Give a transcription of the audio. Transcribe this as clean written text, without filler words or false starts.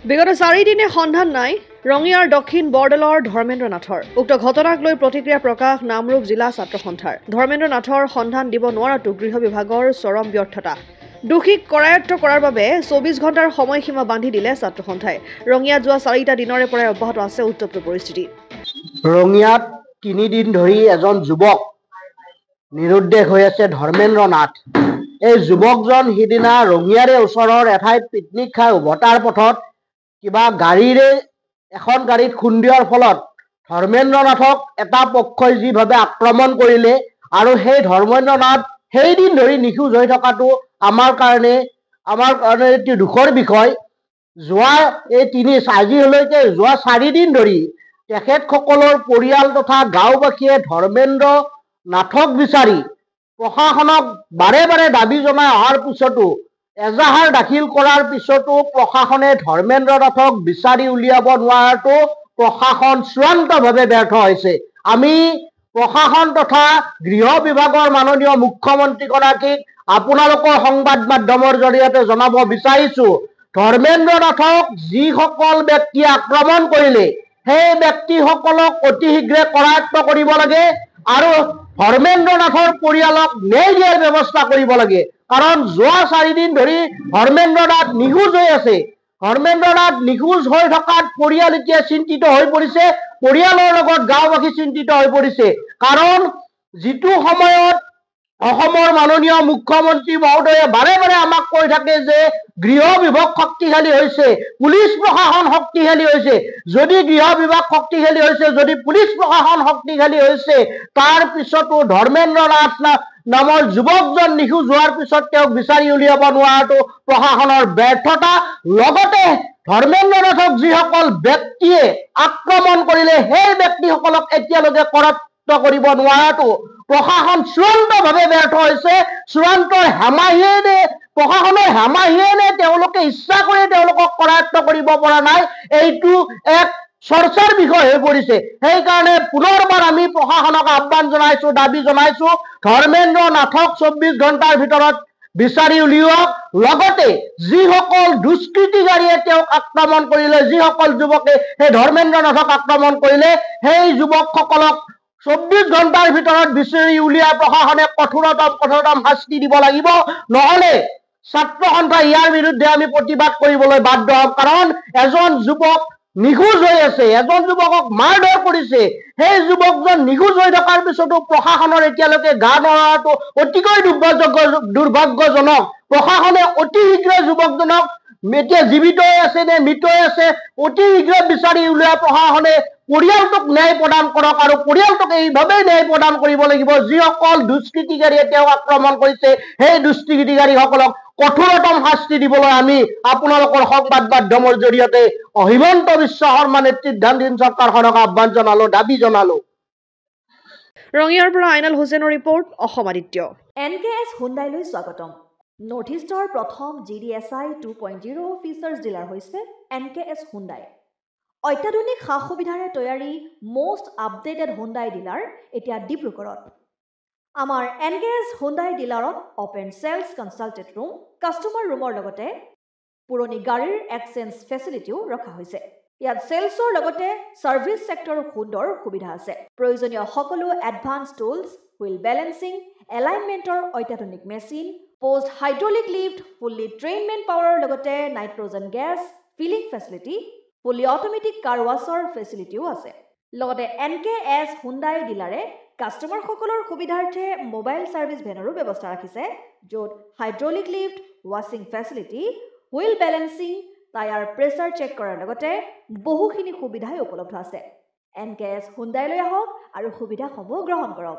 বিগত 4 দিনে সন্ধান নাই ৰঙিয়াৰ দক্ষিণ বৰদলৰ ধৰ্মেন্দ্ৰ নাথৰ। উক্ত ঘটনাক লৈ প্ৰতিক্ৰিয়া প্ৰকাশ নামৰূপ জিলা ছাত্ৰ সন্থাৰ। ধৰ্মেন্দ্ৰ নাথৰ সন্ধান দিব নোৱাৰাটো গৃহ বিভাগৰ চৰম ব্যৰ্থতা। দোষীক কৰায়ত্ব কৰাৰ বাবে 24 ঘণ্টাৰ সময়সীমা বান্ধি দিলে ছাত্ৰ সন্থাই। ৰঙিয়াত যোৱা 4টা দিনৰে পৰাই অব্যাহত আছে উত্তপ্ত পৰিস্থিতি। ৰঙিয়াত 3 দিন ধৰি এজন যুৱক নিৰুদ্দেশ হৈ আছে ধৰ্মেন্দ্ৰ নাথ। এই যুৱকজন সিদিনা ৰঙিয়াৰে ওচৰৰ এঠাইত পিকনিক খাই উভতাৰ পথত কিবা গাড়ীৰে এখন গাড়ীত খুন্দিওৱাৰ ফলত ধৰ্মেন্দ্ৰ নাথক এটা পক্ষই যিভাৱে আক্ৰমণ কৰিলে আৰু সেই ধৰ্মেন্দ্ৰ নাথ সেইদিন ধৰি নিখোজ হৈ থকাটো আমাৰ কাৰণে এটি দুখৰ বিষয়। আজিলৈকে যোৱা 4 দিন ধৰি তেখেতসকলৰ পৰিয়াল তথা গাঁওবাসীয়ে ধৰ্মেন্দ্ৰ নাথক বিচাৰি প্ৰশাসনক বাৰে বাৰে দাবী জনাই অহাৰ পিছতো এজাহাৰ দাখিল কৰাৰ পিছতো প্ৰশাসনে ধৰ্মেন্দ্ৰ নাথক বিচাৰি উলিয়াব নোৱাৰাটো প্ৰশাসন চূড়ান্তভাৱে ব্যৰ্থ হৈছে। আমি প্ৰশাসন তথা গৃহ বিভাগৰ মাননীয় মুখ্যমন্ত্ৰীগৰাকীক আপোনালোকৰ সংবাদ মাধ্যমৰ জৰিয়তে জনাব বিচাৰিছো, ধৰ্মেন্দ্ৰ নাথক যিসকল ব্যক্তিয়ে আক্ৰমণ কৰিলে সেই ব্যক্তিসকলক অতি শীঘ্ৰে কৰায়ত্ব কৰিব লাগে আৰু ধৰ্মেন্দ্ৰ নাথৰ পৰিয়ালক ন্যায় দিয়াৰ ব্যৱস্থা কৰিব লাগে। কাৰণ যোৱা 4 দিন ধৰি ধৰ্মেন্দ্ৰ নাথ নিখোজ হৈ আছে। ধৰ্মেন্দ্ৰ নাথ নিখোজ হৈ থকাত পৰিয়াল এতিয়া চিন্তিত হৈ পৰিছে, পৰিয়ালৰ লগত গাঁওবাসী চিন্তিত হৈ পৰিছে। কাৰণ যিটো সময়ত অসমৰ মাননীয় মুখ্যমন্ত্ৰী মহোদয়ে বাৰে বাৰে আমাক কৈ থাকে যে গৃহ বিভাগ শক্তিশালী হৈছে, পুলিচ প্ৰশাসন শক্তিশালী হৈছে। যদি গৃহ বিভাগ শক্তিশালী হৈছে, যদি পুলিচ প্ৰশাসন শক্তিশালী হৈছে, তাৰ পিছতো ধৰ্মেন্দ্ৰ নাথ নামৰ যুৱকজন নিখোজ হোৱাৰ পিছত তেওঁক বিচাৰি উলিয়াব নোৱাৰাটো প্ৰশাসনৰ ব্যৰ্থতা। লগতে ধৰ্মেন্দ্ৰ নাথক যিসকল ব্যক্তিয়ে আক্ৰমণ কৰিলে সেই ব্যক্তিসকলক এতিয়ালৈকে কৰায়ত্ব কৰিব নোৱাৰাটো প্ৰশাসন চূড়ান্তভাৱে ব্যৰ্থ হৈছে। প্ৰশাসনৰ হেমাহিয়ে নে তেওঁলোকে ইচ্ছা কৰি তেওঁলোকক কৰায়ত্ব কৰিব পৰা নাই, এইটো এক চৰ্চাৰ বিষয় হৈ পৰিছে। সেইকাৰণে পুনৰবাৰ আমি প্ৰশাসনক আহ্বান জনাইছো, দাবী জনাইছো, ধৰ্মেন্দ্ৰ নাথক 24 ঘণ্টাৰ ভিতৰত বিচাৰি উলিয়াওক। লগতে যিসকল দুষ্কৃতিকাৰীয়ে তেওঁক আক্ৰমণ কৰিলে, যিসকল যুৱকে সেই ধৰ্মেন্দ্ৰ নাথক আক্ৰমণ কৰিলে, সেই যুৱকসকলক 24 ঘণ্টাৰ ভিতৰত বিচাৰি উলিয়াই প্ৰশাসনে কঠোৰতম শাস্তি দিব লাগিব। নহলে ছাত্ৰ সন্থা ইয়াৰ বিৰুদ্ধে আমি প্ৰতিবাদ কৰিবলৈ বাধ্য হ'ম। কাৰণ এজন যুৱক নিখোজ হৈ আছে, এজন যুৱকক মাৰধৰ কৰিছে। সেই যুৱকজন নিখোজ হৈ থকাৰ পিছতো প্ৰশাসনৰ এতিয়ালৈকে গা নৰৱাটো অতিকৈ দুৰ্ভাগ্যজনক। প্ৰশাসনে অতি শীঘ্ৰে যুৱকজনক এতিয়া জীৱিত হৈ আছে নে মৃত হৈ আছে অতি শীঘ্ৰে বিচাৰি উলিয়াই প্ৰশাসনে পৰিয়ালটোক ন্যায় প্ৰদান কৰক আৰু পৰিয়ালটোক এইভাৱেই ন্যায় প্ৰদান কৰিব লাগিব। যিসকল দুষ্কৃতিকাৰীয়ে তেওঁক আক্ৰমণ কৰিছে সেই দুষ্কৃতিকাৰীসকলক কঠোৰতম শাস্তি দিবলৈ আমি আপোনালোকৰ সংবাদ মাধ্যমৰ জৰিয়তে হিমন্ত বিশ্ব শৰ্মা নেতৃত্বাধীন চৰকাৰখনক আহ্বান জনালো, দাবী জনালো। ৰঙিয়াৰ পৰা আইনাল হুছেইনৰ ৰিপৰ্ট, অসম আদিত্য। NKS হুণ্ডাইলৈ স্বাগতম। নৰ্থ ইষ্টৰ প্ৰথম GDSI 2.0 ফিচাৰ্ছ ডিলাৰ হৈছে NKS হুণ্ডাই। অত্যাধুনিক সা সুবিধাৰে তৈয়াৰী মষ্ট আপডেটেড হুণ্ডাই ডিলাৰ এতিয়া ডিব্ৰুগড়ত। আমাৰ NKS হুণ্ডাই ডিলাৰত open sales consulted room, customer ৰুমৰ লগতে পুৰণি গাড়ীৰ এক্সচেঞ্জ ফেচিলিটিও ৰখা হৈছে। ইয়াত চেলছৰ লগতে ছাৰ্ভিচ ছেক্টৰৰ সুন্দৰ সুবিধা আছে। প্ৰয়োজনীয় সকলো এডভান্স টুলছ, হুইল বেলেন্সিং, এলাইনমেণ্টৰ অত্যাধুনিক machine, post hydraulic lift, fully train man পাৱাৰৰ লগতে nitrogen gas filling facility, fully automatic car washer ফেচিলিটিও আছে। লগতে NKS হুণ্ডাই ডিলাৰে কাষ্টমাৰসকলৰ সুবিধাৰ্থে মোবাইল ছাৰ্ভিচ ভেনৰো ব্যৱস্থা ৰাখিছে, য'ত হাইড্ৰলিক লিফ্ট, ৱাছিং facility, wheel balancing, tyre pressure check কৰাৰ লগতে বহুখিনি সুবিধাই উপলব্ধ আছে। NKS হুণ্ডাইলৈ আহক আৰু সুবিধাসমূহ গ্ৰহণ কৰক।